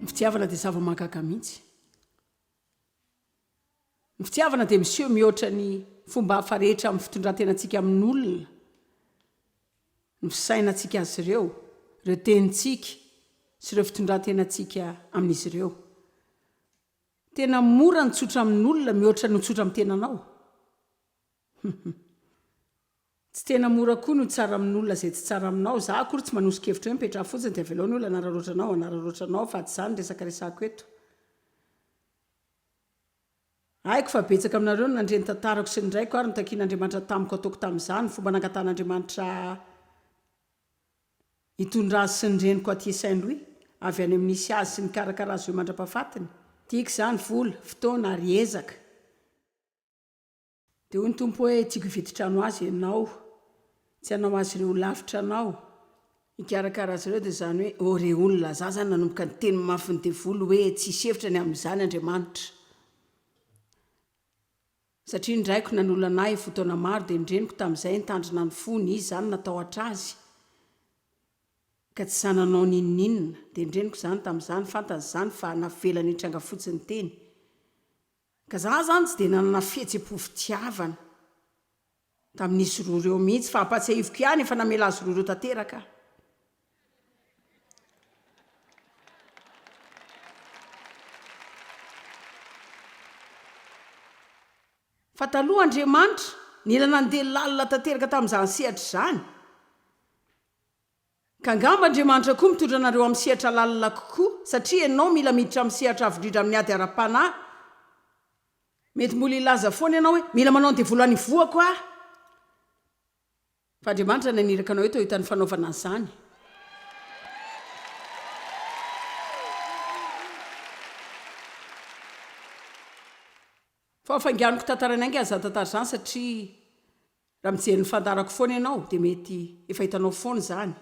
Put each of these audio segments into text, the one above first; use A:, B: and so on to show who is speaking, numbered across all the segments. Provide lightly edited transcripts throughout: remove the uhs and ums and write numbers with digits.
A: Ny fitiavana dia zava-mahagaga mihitsy. Ny fitiavana dia miseho mihoatra ny fomba hafa rehetra amin'ny fitondrantenantsika amin'ny olona, ny fisainantsika azy ireo tenitsika sy ireo fitondrantenantsika amin'izy ireo. Tena mora ny tsotra amin'ny olona mihoatra ny tsotra amin'ny tenanao. Tsy tena mora koa no tsara amin'ny olona izay tsy tsara aminao. Za akory tsy manosika-hevitra hoe mipetraha fotsiny dia aveloany olona anararoatranao fa tsy izany resaka resako eto. Haiko fa betsaka aminareo no nandreny tantarako sy ny draiko ary notakian'Andriamanitra tamiko ataoko tamin'izany fomba nangatan'Andriamanitra hitondra azy sy ny reniko aty Saint-Louis avy any amin'ny sy azy sy ny karakara azy eo mandra-pahafatiny. Tiako izany vola, fotoana ary ezaka. Dia hoy ny tompo hoe tiako hividitrano azy ianao, tsy hanao azy ireo lavitra anao, hikarakara azy ireo dia izany hoe re olona za zany nanomboka ny teny mafy ny devoly hoe tsy hisy hevitra ny amin'izany Andriamanitra. Satria indraiko nanolo anahy fotoana maro dia ndreniko tamin'izay nitandrina ny fony izy zany natahotra azy ka tsy zananao ninninna dia ndreniko zany tamin'izany fantany zany fa navelany hitranga fotsiny teny. Ka za zany tsy dia nanana fihetsem-po fitiavana tamin'izy roa ireo mihitsy fa ampatsiahiviko ihany efa namela azy roa ireo tanteraka. Fa taloha Andriamanitra nila nandeha lalina tanteraka tamin'izany sehatra izany. Ka angamba Andriamanitra koa mitondra anareo amin'ny sehatra lalina kokoa satria ianao mila miditra amin'ny sehatra avo indrindra amin'ny ady ara-panahy. Mety mbola ilaza foana ianao hoe mila manao ny devoly any voako aho. Fa Andriamanitra naniraka anao eto hitan'ny fanaovana an'izany. Fa fangianiko tantarana ange aza tantara izany satria raha mijery ny fandarako foana ianao dia mety efa hitanao foana izany.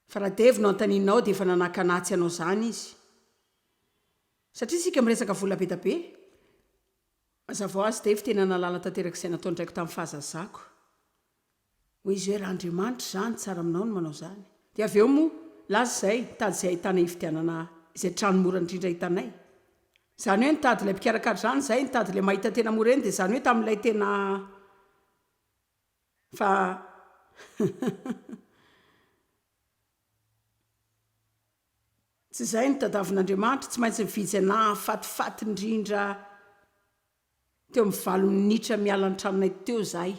A: Fa raha Devy no antaninao dia efa nanakanatsy anao izany izy. Satria isika miresaka vola be da be. Mazava ho azy Devy tena nalala tanteraka izay natao ndraiko tamin'ny fahazazako. Hoy izy hoe raha Andriamanitra izany tsara aminao no manao izany. Dia avy eo moa laza izay tady izay ahitana hifidianana izay trano mora indrindra hitanay. Izany hoe nitady ilay mpikarakara izany izay nitady ilay mahita tena mora eny dia izany hoe tamin'ilay tena fa tsy izay ny tadavin'Andriamanitra tsy maintsy mividy anahy fatifaty indrindra teo amin'ny 7 minitra miala ny tranonay teo izahay.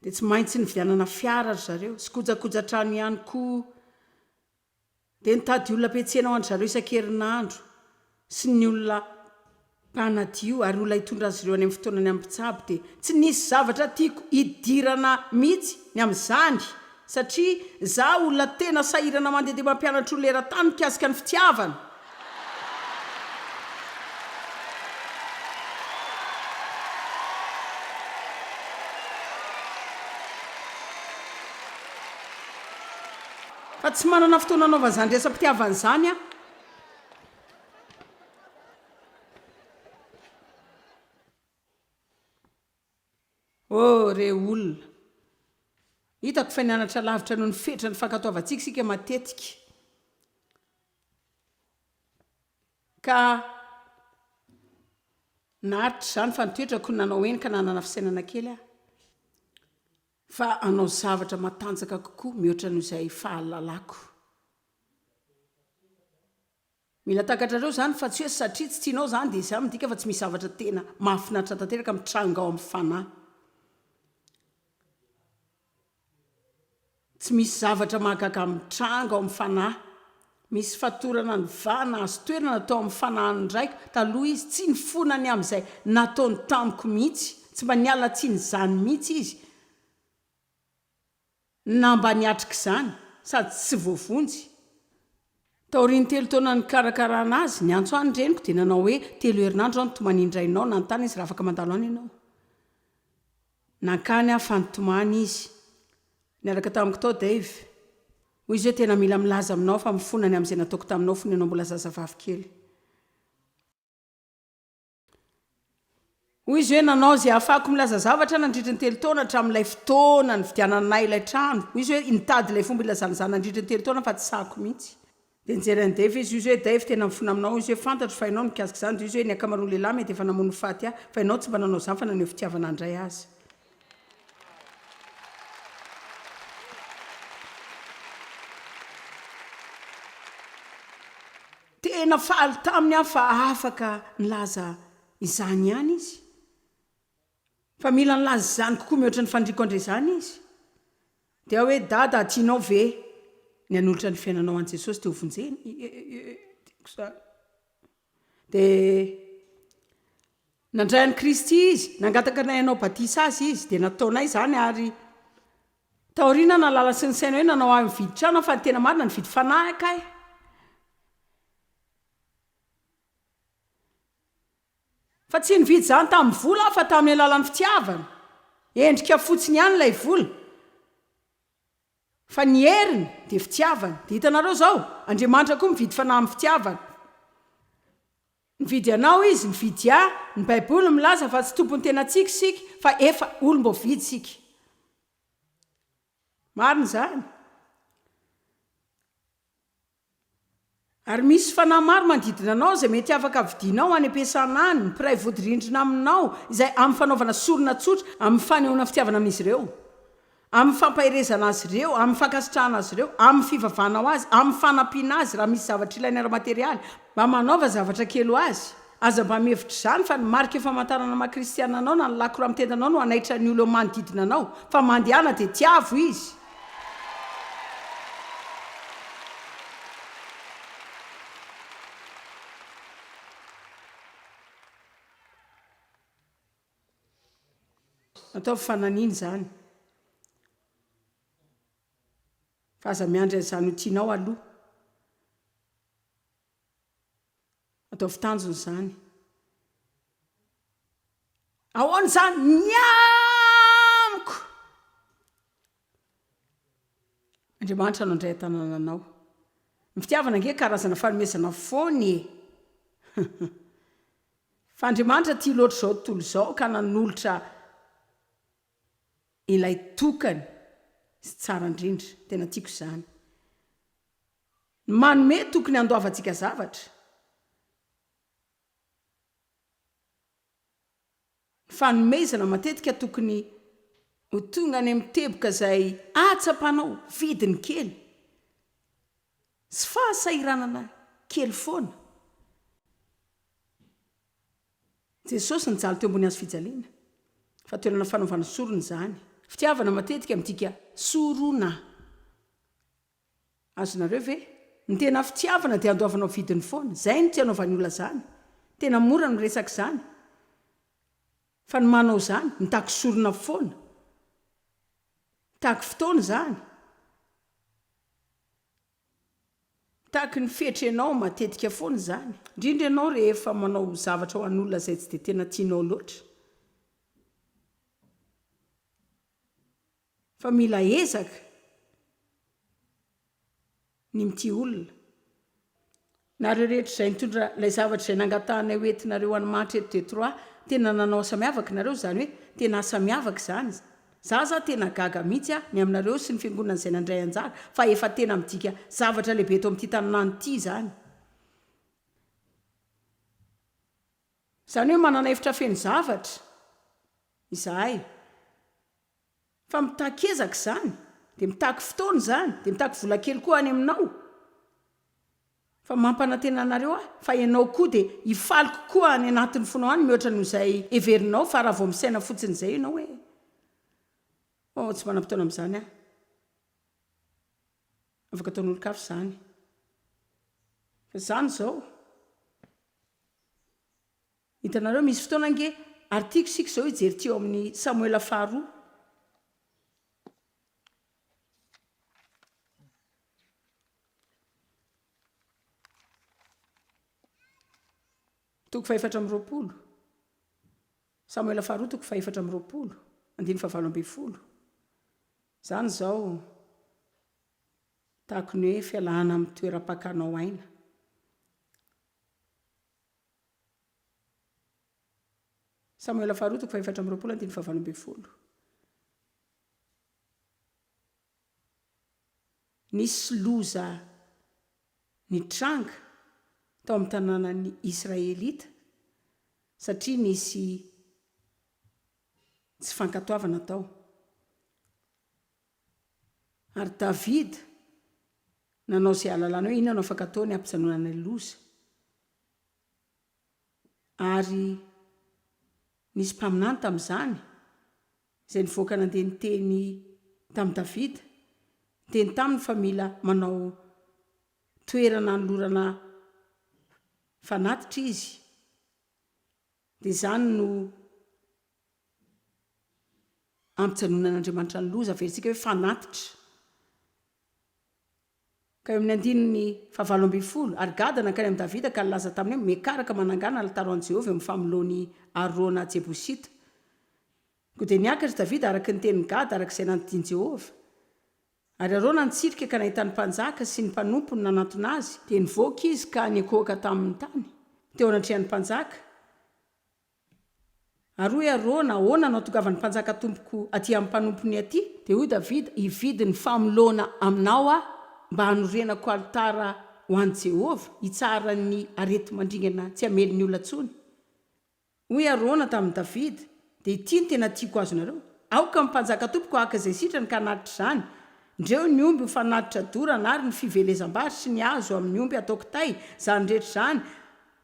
A: Dia tsy maintsy nividianana fiara ry zareo sy kojakojan-trano ihany koa. Dia nitady olona ampiantsena ho an'ny zareo isan-kerinandro sy ny olona mpanadio ary olona hitondra azy ireo any amin'ny fotoanany amin'ny mpitsabo dia tsy nisy zavatra tiako hidirana mihitsy ny amin'izany satria za olona tena sahirana mandeha mampianatra olona eran-tany mikasika ny fitiavana. Fa tsy manana fotoana anaovana izany resam-pitiavana izany aho. Re olona hitako fa nianatra lavitra noho ny fetra ny fankatoavantsika isika matetika. Ka naharitra izany fa nitoetrako nanao eny ka nanana fisainana kely aho. Fa anao zavatra matanjaka kokoa mihoatra noho izay fahalalako. Mila takatrareo izany fa tsy hoe satria tsy tianao izany dia izany midika fa tsy misy zavatra tena mahafinaritra tanteraka mitranga ao amin'ny fanahy. Tsy misy zavatra mahagaga mitranga ao amin'ny fanahy. Misy fatorana ny vana azo toerana natao amin'ny fanahiny ndraika taloha izy tsy nifonany amin'izay nataony tamiko mihitsy tsy mba niala tsi ny zany mihitsy izy na mba niatrika izany sady tsy voavonjy. Taoriany 3 taona ny karakarana azy ny antso any reniko dia nanao hoe 3 herinandro aho notomany indrainao nanontany izy raha afaka mandalo any ianao. Nankany aho fanotomany izy niaraka tamiko tao Dave. Hoy izy hoe tena mila milaza aminao fa mifonany amin'izay nataoko taminao fony ianao mbola zazavavy kely. hoy izy hoe nanao zay ahafahako milaza zavatra nandritra ny telo taona hatramin'ilay fotoana ny vidiananay ilay trano. Hoy izy hoe nitady ilay fomba ilazanazana nandritra ny telo taona fa tsy sako mihitsy. Dia nijery Dave izy hoe Dave tena mifona aminao izy hoe fantatro fa ianao mikasika izany. Izy hoe ny ankamaroan'ny lehilahy mety efa namono faty aho fa ianao tsy mba nanao izany fa naneho fitiavana andray azy. Tena faly taminy aho fa afaka nilaza izany ihany izy. Fa mila nilaza izany kokoa mihoatra ny fandriako andray izany izy. Dia hoe dada tianao ve ny hanolotra ny fiainanao an' Jesosy teo vonjeny. Dia nandray an'i Kristy izy, nangataka nay anao batisa azy izy, dia nataonay izany ary taoriana nalala sy ny saina hoe nanao ahy mividy trano fa ny tena marina nividy fanahy akay. Fa tsy nividy izany tamin'ny vola fa tamin'ny alalan'ny fitiavana. Endrika fotsiny ihany ilay vola. Fa ny heriny dia fitiavana. Dia hitanareo izao, Andriamanitra koa mividy fanahy amin'ny fitiavana. Nividy anao izy, nividy ahy, ny Baiboly milaza fa tsy tompony tena tsika sika fa efa olom-bo vidy sika. Marina izany. Ary misy fanahy maro manodidina anao izay mety afaka vidianao any am-piasana any, ny mpiray vodi-rindrina aminao, izay amin'ny fanaovana sorona tsotra, amin'ny fanehoana fitiavana amin'izy ireo, amin'ny fampahirezana azy ireo, amin'ny fankasitrahana azy ireo, amin'ny fivavahana ho azy, amin'ny fanampiana azy raha misy zavatra ilainy ara-materialy, mba manaova zavatra kely ho azy. Aza mba mihevitra izany fa ny marika famantarana maha-kristiana anao na ny lakora amin'ny tendanao no hanaitra ny olona manodidina anao, fa mandehana dia tiavo izy. Atao fananina izany. Fa aza miandry izany ho tianao aloha. Atao fitanjona izany. Ahoana izany ny amiko. Andriamanitra no handray an-tanàna anao. Ny fitiavana ange karazana fanomezana foana e. Fa Andriamanitra tia loatra izao tontolo izao ka nanolotra ilay tokany sy tsara indrindra. Tena tiako izany. Manome tokony handoavantsika zavatra. Fanomezana matetika tokony ho tonga any amin'ny teboka izay atsapanao vidiny kely. Sy fahasahiranana kely foana. Jesosy nijaly teo ambony hazo fijaliana. Fa toerana fanaovana sorona izany. Fitiavana matetika midika sorona. Azonareo ve? Ny tena fitiavana dia handoavanao vidiny foana. Izay no tianaovan'ny olona izany. Tena mora no resaka izany. Fa ny manao izany, mitaky sorona foana. Mitaky fotoana izany. Mitaky ny fetrenao matetika foana izany. Indrindra ianao rehefa manao zavatra ho an'olona izay tsy dia tena tianao loatra. Fa mila ezaka ny mity olona. Nareo rehetra izay nitondra ilay zavatra izay nangatanay hoentinareo any-manitra eto Detroit, tena nanao samiavaka nareo izany hoe tena samiavaka izany. Za tena gaga mihitsy ny aminareo sy ny fiangonana izay nandray anjara, fa efa tena midika zavatra lehibe eto amin'ity tanàna ity izany. Izany hoe manana hevitra feno zavatra izahay. Fa mitaky ezaka izany, dia mitaky fotoana izany, dia mitaky vola kely koa any aminao. Fa mampanantena anareo fa ianao koa dia hifaly kokoa any anatin'ny fonao any mihoatra nohizay heverinao, fa raha vao misaina fotsiny izay ianao hoe tsy manam-potoana amin'izany aho. Afaka ataon'olon-kafa izany. Fa izany izao. Hitanareo misy fotoana ange artiko sika izao hijery teo amin'ny Samuela faharoa. Toko 420. Samuela faharoa toko 420. 9:20. Izany izao tahaka ny hoe fialahana amin'ny toeram-pakanao aina. Samuela faharotoko 4:12. Nisy loza ny tranga tao amin'ny tanànan'ny Israelita satria nisy tsy fankatoavana tao. Ary Davida nanao izay alalana hoe inona no afaka ataony hampijanonana ny loza. Ary nisy mpaminany tamin'izany izay nivoaka nandeha niteny tamin'i Davida, teny taminy fa mila manao toerana nolorana fanatitra izy. Dia izany no ampijanonan'Andriamanitra ny loza, averentsika hoe fanatitra. Ka eo amin'ny 9:20 ary Gada nankany amin'ny Davida ka nilaza taminy hoe mekaraka manangana alitaro an' Jehovah eo amin'ny famoloan'ny Arona Jebosita. Koa dia niakatra Davida araka ny tenin'i Gada arak'izay nandiany Jehovah. Ary Arona nitsirika ka nahita ny mpanjaka sy ny mpanompo ny nanantona azy, dia nivoaka izy ka nikoaka tamin'ny tany teo anatrehan'ny mpanjaka. Ary hoe Arona, ahoana no atongavan'ny mpanjaka tompoko aty amin'ny mpanompony aty? Dia hoy Davida, hividy ny famoloana aminao aho mba hanorenako alitara ho an'i Jehovah, hitsara ny arety mandringana tsy hamely ny olona ntsony. Hoy Arona tamin'i Davida, dia ity ny tena tiako azonareo. Aoka ny mpanjaka tompoko haka izay sitrany ka hanatitra izany. Ndreo ny omby ho fanatitra dorana ary ny fivelezam-bary sy ny azo amin'ny omby ataoko tay, izany rehetra izany.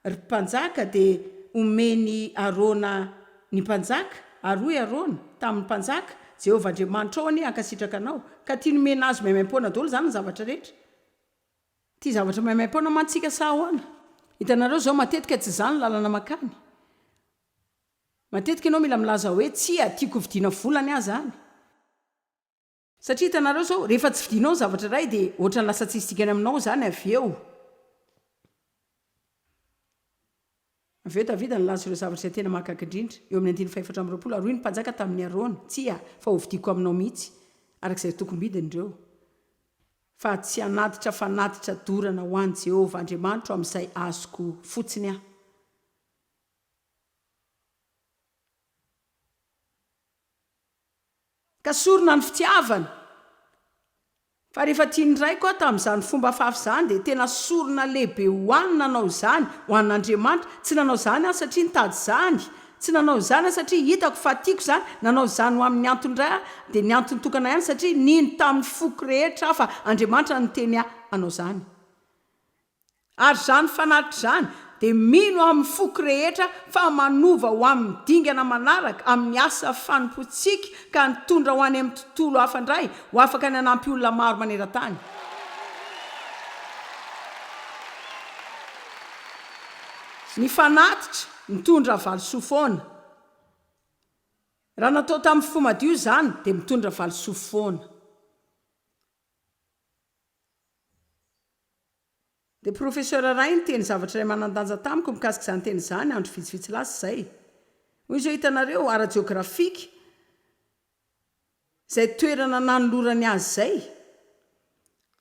A: Ry mpanjaka dia omeny Arona ny mpanjaka, ary hoy Arona tamin'ny mpanjaka, Jehovah Andriamanitra ao anie hankasitraka anao, ka tia nomena azo maimaim-poana daholo izany ny zavatra rehetra. Tia zavatra maimaim-poana mantsika sa ahoana? Hitanareo zao matetika tsy izany lalana makany. Matetika ianao mila milaza hoe tsia tiako vidiana volany aho zany. Satria hitanareo zao rehefa tsy vidinao ny zavatra iray dia ohatra ny lasa tsisy dikany aminao zany avy eo. Avy eo Davida nilaza ireo zavatra izay tena mahagaga indrindra eo amin'ny 9:420 ary hoy ny mpanjaka tamin'ny Arona, tsia fa ho vidiko aminao mihitsy arak'izay tokom-bidiny ireo. Fa tsy hanatitra fanatitra dorana ho an'i Jehovah Andriamanitra amin'izay azoko fotsiny aho. Ka sorona ny fitiavana. Fa rehefa tiany ray koa tamin'izany fomba fafy izany dia tena sorona lehibe hoany nanao izany ho an'Andriamanitra. Tsy nanao izany aho satria nitady izany, tsy nanao izany aho satria hitako fa tiako izany, nanao izany ho amin'ny antony iray aho dia ny antony tokana ihany satria nino tamin'ny foko rehetra fa Andriamanitra no teny aho hanao izany. Ary izany fanatitra izany dia mino amin'ny foko rehetra fa manova ho amin'ny dingana manaraka amin'ny asa fanompotsika ka nitondra ho any amin'ny tontolo hafa indray ho afaka ny hanampy olona maro maneran-tany. Ny fanatitra mitondra valosoa foana. Raha natao tamin'ny fo madio izany dia mitondra valosoa foana. Dia profesera Ray ny teny zavatra iray manandanja tamiko mikasika izany teny izany andro vitsivitsy lasa izay. Hoy izao hitanareo ara-jeografika izay toerana nanolorany azy izay.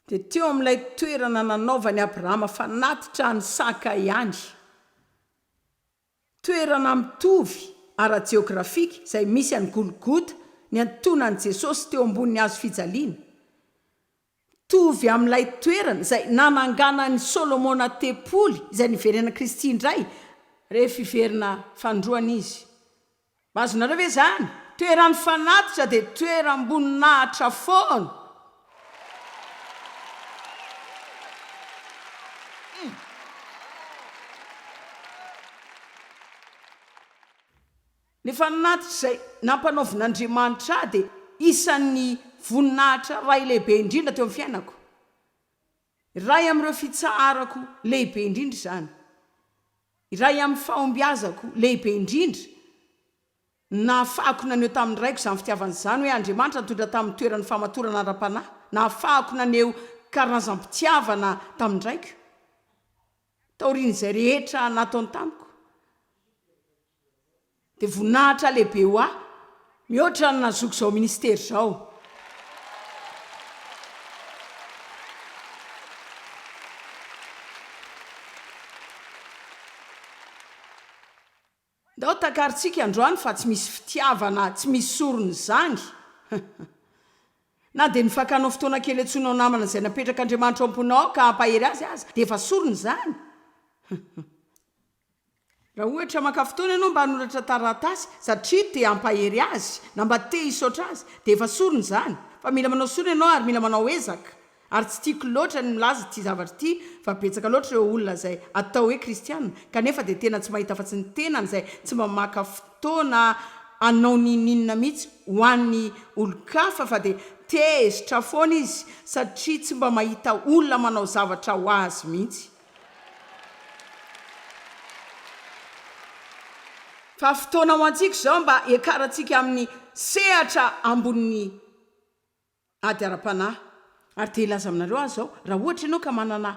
A: Dia teo amin'ilay toerana nanaovany Abrahama fanatitra ny saka ihany. Toerana mitovy ara-jeografika izay misy any Golgota ny antonan'i Jesosy teo ambonin'ny hazo fijaliana. Tovy amin'ilay toerana izay nanangana ny Solomona tempoly izay niverena Kristy indray rehefa iverina fandroana izy. Azonareo ve izany? Toerany fanatitra dia toeram-boninahitra foana. Ny fanatitra izay nampanaovin'Andriamanitra dia isan'ny voninahitra ray lehibe indrindra teo amin'ny fiainako. Iray amin'ireo fitsarako lehibe indrindra izany. Iray amin'ny fahombiazako lehibe indrindra. Nahafahako naneo tamin'ny raiko izany fitiavana izany hoe Andriamanitra nitondra tamin'ny toeran'ny famatorana ara-panahy. Nahafahako naneo karazam-pitiavana tamin'ny raiko. Taorian'izay rehetra nataony tamiko. Dia voninahitra lehibe ho aho, mihoatra ny nazoko izao ministera izao. dao takaritsika androany fa tsy misy fitiavana tsy misy sorony zany na dia nifakanao fotoana kely antsonao namana izay napetraka andriamanitra amponao ka ampahery azy dia efa sorony zany raha ohatra maka fotoana ianao mba hanoratra taratasy satria te ampahery azy na mba te hisaotra azy dia efa sorony zany fa mila manao sorony ianao ary mila manao ezaka ary tsy tiako loatra ny milaza ty zavatra ty fa betsaka loatra ireo olona zay atao hoe kristianina kanefa dia tena tsy mahita afa-tsy ny tenany zay tsy mba maka fotoana anao nininina mihitsy ho an'ny olo-kafa fa dia tezitra foana izy satria tsy mba mahita olona manao zavatra ho azy mihitsy fa fotoana ho antsika zao mba ekaratsika amin'ny sehatra amboniny ady ara-panahy ary te hilaza aminareo azy zao raha ohatra ianao ka manana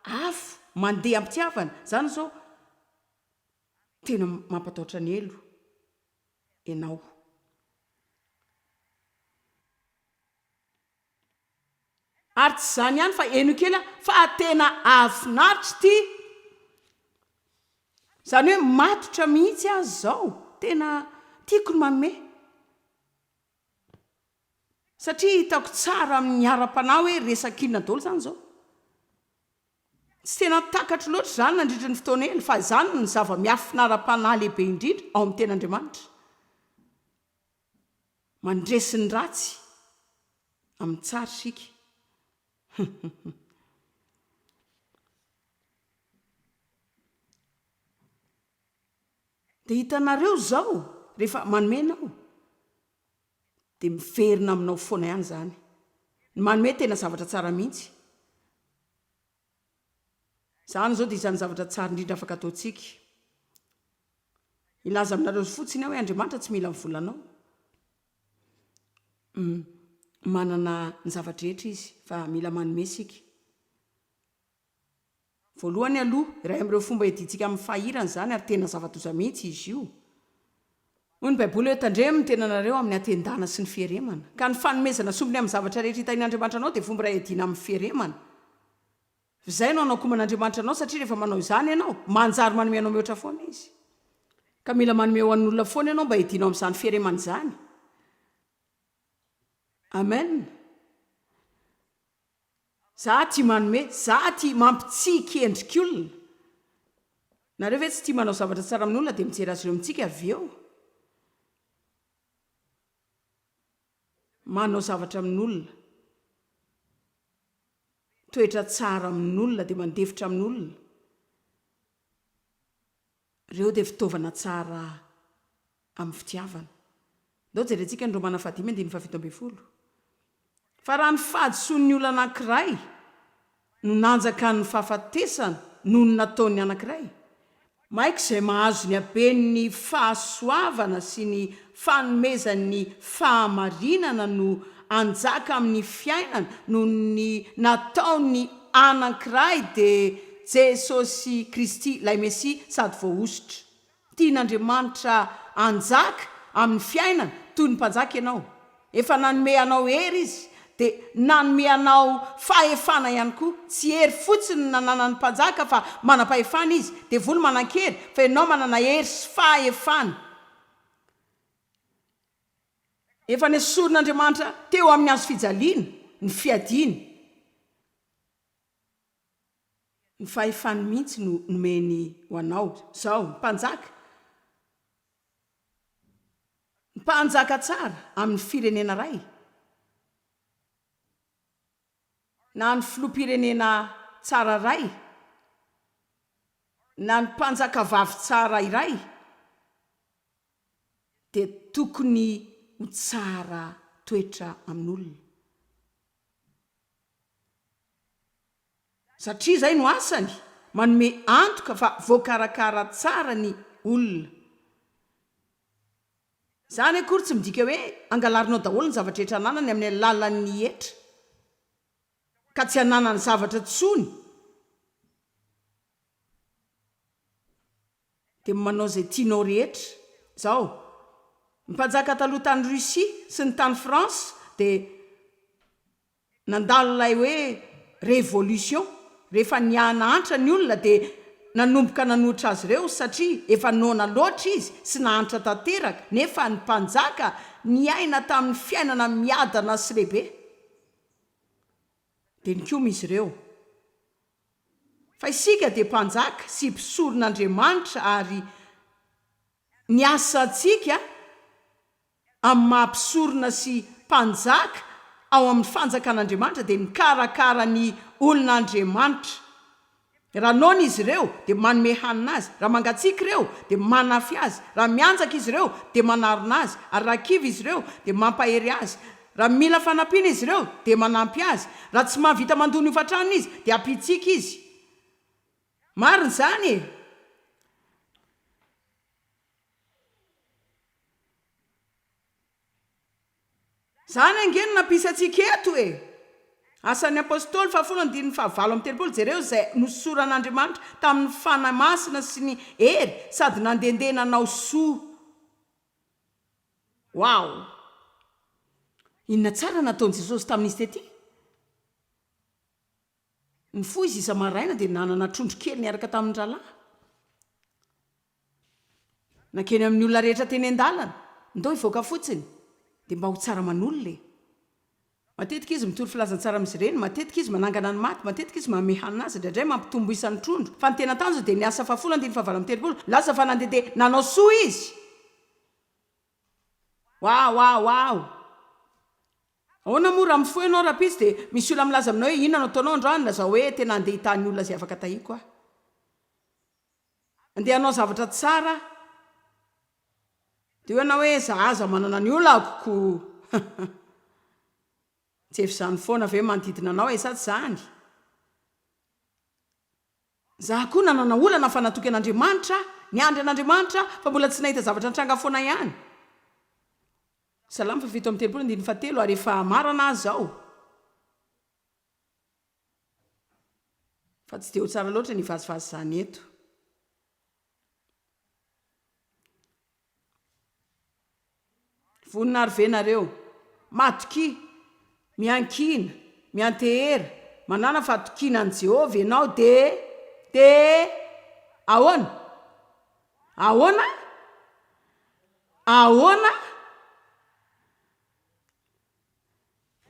A: afo mandeha ampitiavana zany zao tena mampatahotra ny elo ianao ary tsy zany ihany fa eno kely fa tena afinaritra ty zany hoe matotra mihitsy azy zao tena tiako ny manome satria hitako tsara amin'ny ara-panahy hoe resak'inona daholo zany zao tsy tena takatra loatra zany nandritra ny fotoana ely fa zany ny zava-miafina ara-panahy lehibe indrindra ao amin'ny ten'andriamanitra mandresy ny ratsy amin'ny tsara sika dia hitanareo zao rehefa manomenao dia miverina aminao foana ihany zany ny manome tena zavatra tsara mihitsy zany zao dia izany zavatra tsara indrindra afaka ataontsika ilaza aminareo fotsiny aho hoe andriamanitra tsy mila mivolanao manana ny zavatra rehetra izy fa mila manome sika voalohany aloha iray amin'ireo fomba editsika amin'ny fahirana zany ary tena zavatoza mihitsy izy io hoy ny baiboly hoe tandremo ny tenanareo amin'ny atendana sy ny fieremana ka ny fanomezana sombony amin'ny zavatra rehetra hitain'andriamanitra anao dia fomba iray ediana amin'ny fieremana izay no anao koman'andriamanitra anao satria rehefa manao izany ianao manjary manome anao mihoatra foana izy ka mila manome ho an'ny olona foana ianao mba edianao amin'izany fieremana izany amen za ty manome za ty mampitsiky endrik'olona nareo ve tsy tia manao zavatra tsara amin'ny olona dia mijery azy ireo mitsika avy eo manao zavatra amin'olona toetra tsara amin'olona dia mandefitra amin'olona ireo dia fitaovana tsara amin'ny fitiavana ndao jerentsika ny romana 5:17 fa raha ny fahadisoan'ny olona anankiray no nanjaka ny fahafatesana noho ny nataony anankiray maika izay mahazo ny aben'ny fahasoavana sy ny fanomezan'ny fahamarinana no anjaka amin'ny fiainana noho ny nataony anankiray dia jesosy kristy ilay mesia sady voaositra tian'andriamanitra anjaka amin'ny fiainana toy ny mpanjaka ianao efa nanome anao hery izy dia nanome anao fahefana ihany koa tsy hery fotsiny nanana ny mpanjaka fa manam-pahefana izy dia voly manan-kery fa ianao manana hery sy fahefana efa nesorin'andriamanitra teo amin'ny azo fijaliana ny fiadiana ny fahefany mihitsy no nomeny ho anao zao mpanjaka tsara amin'ny firenena ray na ny filoam-pirenena tsara ray na ny mpanjaka vavy tsara iray dia tokony ho tsara toetra amin'olona satria izay no asany manome antoka fa voakarakara tsara ny olona zany akory tsy midika hoe angalarinao daholo ny zavatra rehetra ananany amin'ny alalan'ny hetra ka tsy hananany zavatra tsony dia manao izay tianao rehetra zao mpanjaka taloha tany Russia sy ny tany France dia nandalo ilay hoe révolution rehefa nianatra ny olona dia nanomboka nanohitra azy ireo satria efa nona loatra izy sy nahanitra tanteraka nefa ny mpanjaka ny aina tamin'ny fiainana miadana sy lehibe dia nikoma izy ireo fa isika dia mpanjaka sy mpisoron'Andriamanitra ary ny asantsika amin'ny mampisorona sy mpanjaka ao amin'ny fanjakan'Andriamanitra dia mikarakara ny olon'Andriamanitra. Raha nona izy ireo dia manome hanina azy, raha mangatsiaka ireo dia manafy azy, raha mianjaka izy ireo dia manarona azy, ary raha kivy izy ireo dia mampahery azy, raha mila fanampiana izy ireo dia manampy azy, raha tsy mahavita mandony hofantrano izy dia ampitsika izy. Marina izany e. Zany angeny nampisantsika eto e. Asan'ny apôstôly 7:7 jereo izay nosoran'Andriamanitra tamin'ny fanahy masina sy ny hery sady nandendeha nanao soa. Wow! Inona tsara nataon'i Jesosy tamin'izy tety? Ny fo izy isa-maraina dia nanana trondro kely niaraka tamin'ny rahalahy. Nakeny amin'ny olona rehetra teny an-dalana, ndao hivoaka fotsiny dia mba ho tsara manolona e. Matetika izy mitory filazantsara amin'izy ireny, matetika izy manangana ny maty, matetika izy manome hanina azy, indraindray mampitombo isan'ny trondro. Fa ny tena tanjo dia niasa 7:7 lasa fa nandehandeha nanao soa izy. Wow! Ahoana moa raha mifoha ianao rahapisy dia misy olona milaza aminao hoe inona no ataonao androany laza hoe tena andeha hitany olona izay afaka tahiko aho. Andeha hanao zavatra tsara dia hoena hoe zahaza manana ny olako. Tsy efa izany foana ve manodidina anao e sa tsy izany? Zaho koa nanana olana fa natoky an'Andriamanitra, niandry an'Andriamanitra fa mbola tsy nahita zavatra nitranga foana ihany. Salamo 7:7 ary efa marana azy zao. Fa tsy dia ho tsara loatra ny vazivazy izany eto. Vonina ary venareo, matoky, miankina, miantehera, manana fatokinan' Jehovah ianao de ahoana?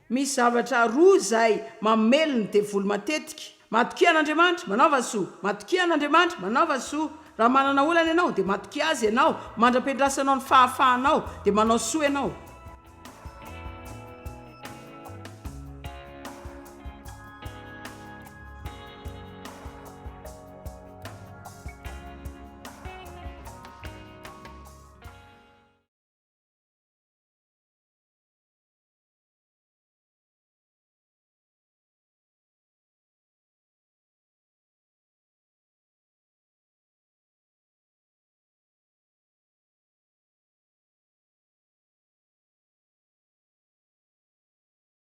A: Misy zavatra roa izay mamelony devoly matetika. Matokia an'Andriamanitra manaova soa, matokia an'Andriamanitra manaova soa. Raha manana olana ianao dia matokia azy ianao, mandra-pendrasanao ny fahafahanao dia manao soa ianao.